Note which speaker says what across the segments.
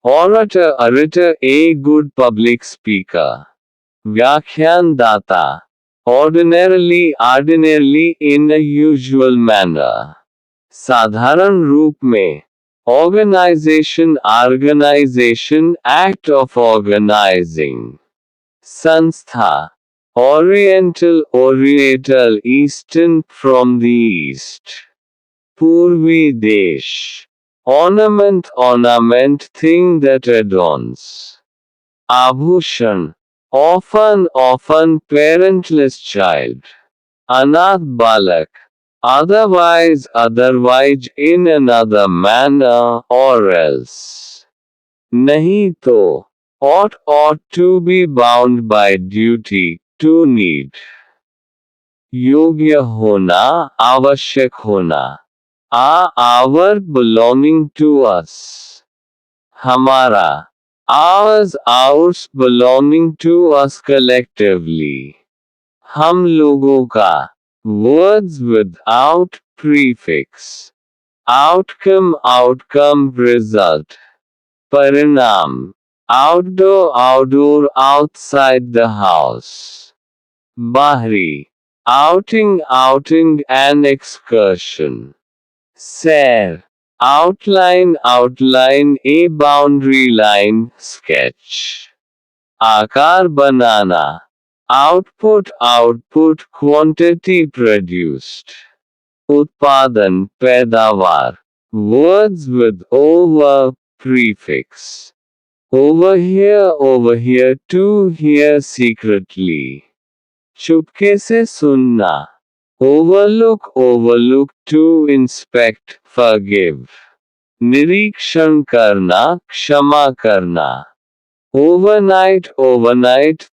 Speaker 1: orator a good public speaker, व्याख्यानदाता ordinarily in a usual manner, साधारण रूप में, organization act of organizing, संस्था oriental eastern from the east, पूर्वी देश, ornament thing that adorns, आभूषण often parentless child, अनाथ बालक otherwise in another manner or else, नहीं तो ought to be bound by duty, to need, योग्य होना, आवश्यक होना, our belonging to us, हमारा, ours belonging to us collectively, हम लोगों का, words without prefix, outcome result, परिणाम, outdoor outside the house, बाहरी, outing an excursion, सैर, outline a boundary line sketch, आकार बनाना, output quantity produced, उत्पादन पैदावार, words with over prefix, over here to hear secretly, चुपके से सुनना, overlook to inspect, forgive, निरीक्षण करना, क्षमा करना, overnight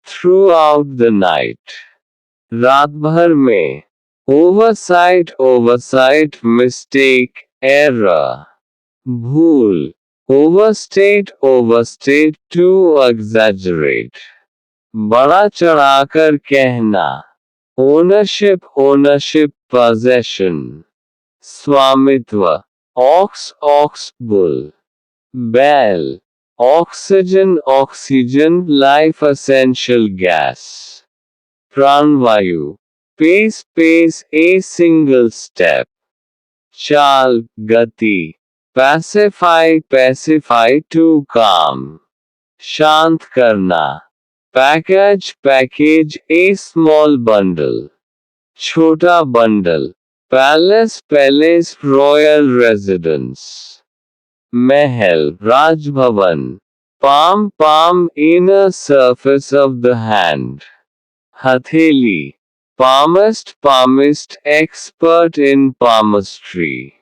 Speaker 1: throughout the night, रात भर में, oversight mistake, error, भूल, overstate to exaggerate, बड़ा चढ़ाकर कहना, ownership possession, स्वामित्व, ox bull, बैल, oxygen life essential gas, प्राणवायु, pace a single step, चाल गति, pacify to calm, शांत करना, package a small bundle, छोटा bundle, palace royal residence, Mahal Raj Bhavan, palm inner surface of the hand, हथेली, palmist expert in palmistry,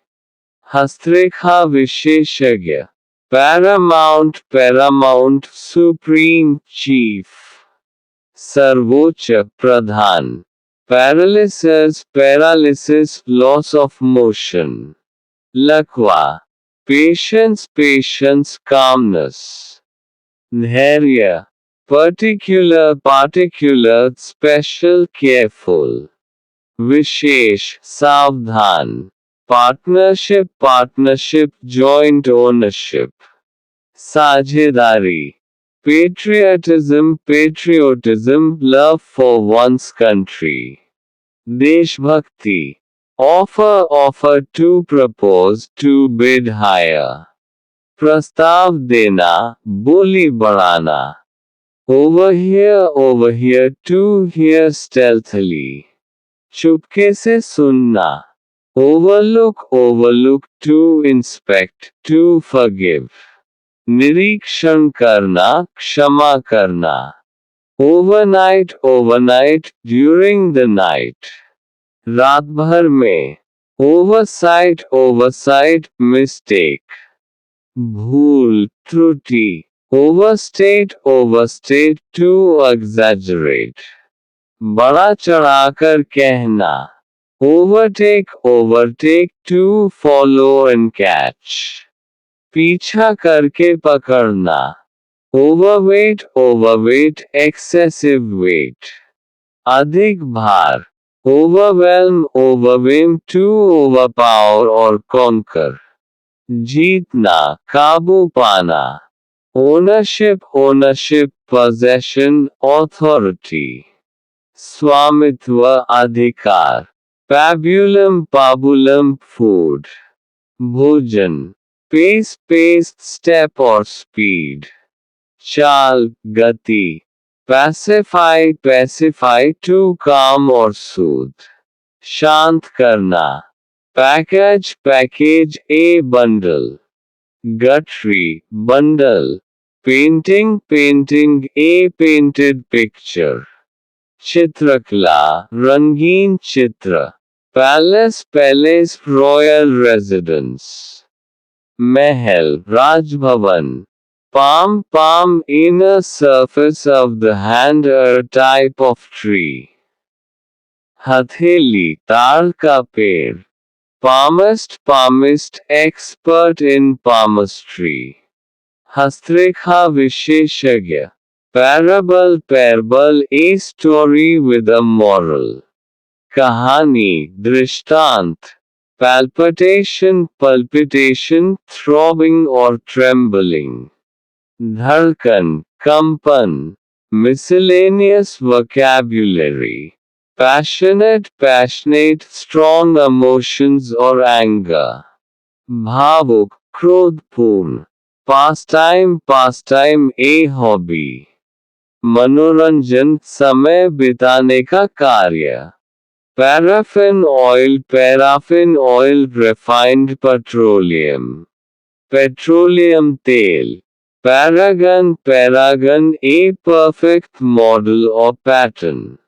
Speaker 1: हस्तरेखा विशेषज्ञ, paramount supreme chief, सर्वोच्च प्रधान, paralysis loss of motion, लकवा, patience calmness, धैर्य, particular special careful, विशेष सावधान, partnership joint ownership, साझेदारी, patriotism love for one's country, देशभक्ति, offer to propose to bid higher, प्रस्ताव देना, बोली बढ़ाना, over here to hear stealthily, चुपके से सुनना, overlook to inspect, to forgive, निरीक्षण करना, क्षमा करना, overnight during the night, रात भर में, oversight mistake, भूल त्रुटि, overstate to exaggerate, बड़ा चढ़ाकर कहना, overtake to follow and catch, पीछा करके पकड़ना, overweight excessive weight, अधिक भार, overwhelm to overpower or conquer, जीतना, काबू पाना, ओनरशिप possession, authority. स्वामित्व अधिकार. pabulum food. भोजन. pace step or speed. चाल गति. pacify to calm or soothe. शांत करना. package a bundle. Guttery bundle. Painting a painted picture. चित्रकला रंगीन चित्र. palace royal residence. Mahal Raj Bhavan. palm inner surface of the hand, a type of tree. हथेली ताड़ का पेड़. palmist expert in palmistry. हस्तरेखा विशेषज्ञ. parable a story with a moral. कहानी दृष्टांत. palpitation throbbing or trembling. धड़कन कंपन. miscellaneous vocabulary. passionate strong emotions or anger. भावुक क्रोधपूर्ण. pastime a hobby. मनोरंजन समय बिताने का कार्य. paraffin oil refined petroleum तेल. paragon a perfect model or pattern.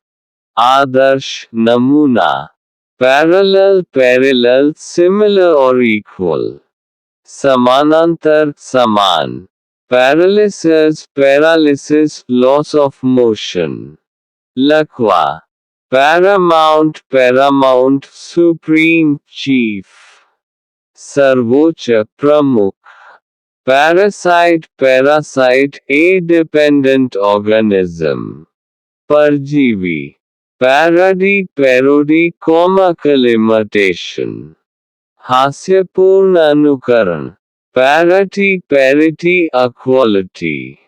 Speaker 1: आदर्श नमूना. parallel similar or equal. समानांतर समान. paralysis loss of motion. लकवा. paramount supreme chief. सर्वोच्च प्रमुख. parasite a dependent organism. परजीवी. parody comical imitation. हास्यपूर्ण अनुकरण. parity equality.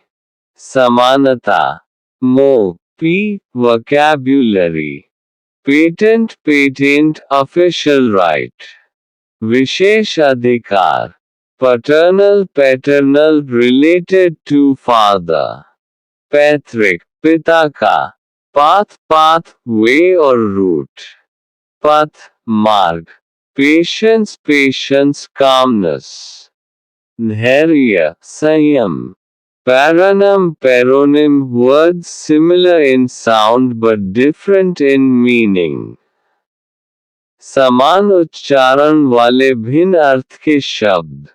Speaker 1: समानता. मोह p vocabulary. patent official right. विशेष अधिकार. paternal related to father. पैतृक पिता का. path way or route. पथ मार्ग. patience calmness. धैर्य संयम. paronym words similar in sound but different in meaning. समान उच्चारण वाले भिन्न अर्थ के शब्द.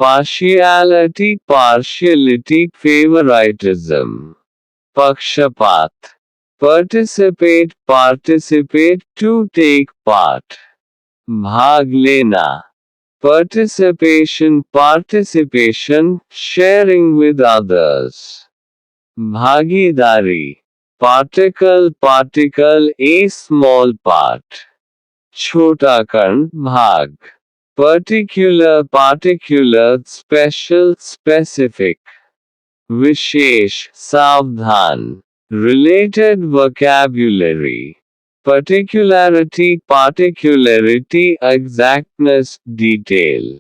Speaker 1: partiality favoritism. पक्षपात. participate to take part. भाग लेना. participation sharing with others. भागीदारी. particle a small part. छोटा कण भाग. particular special specific. विशेष सावधान. related vocabulary. particularity exactness detail.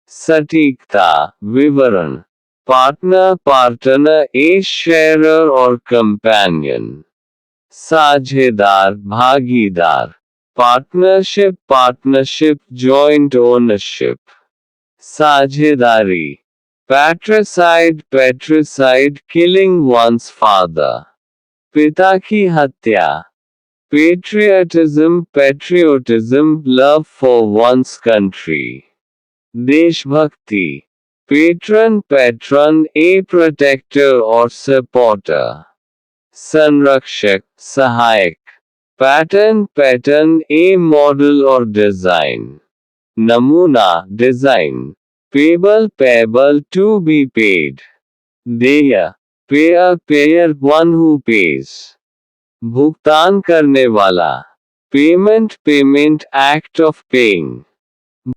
Speaker 1: सटीकता विवरण. partner a sharer or companion. साझेदार भागीदार. partnership joint ownership. साझेदारी. patricide killing one's father. पिता की हत्या. patriotism love for one's country. देशभक्ति. patron a protector or supporter. संरक्षक सहायक. pattern a model or design. नमूना design. payable to be paid. देय payer one who pays. भुगतान करने वाला. payment act of paying.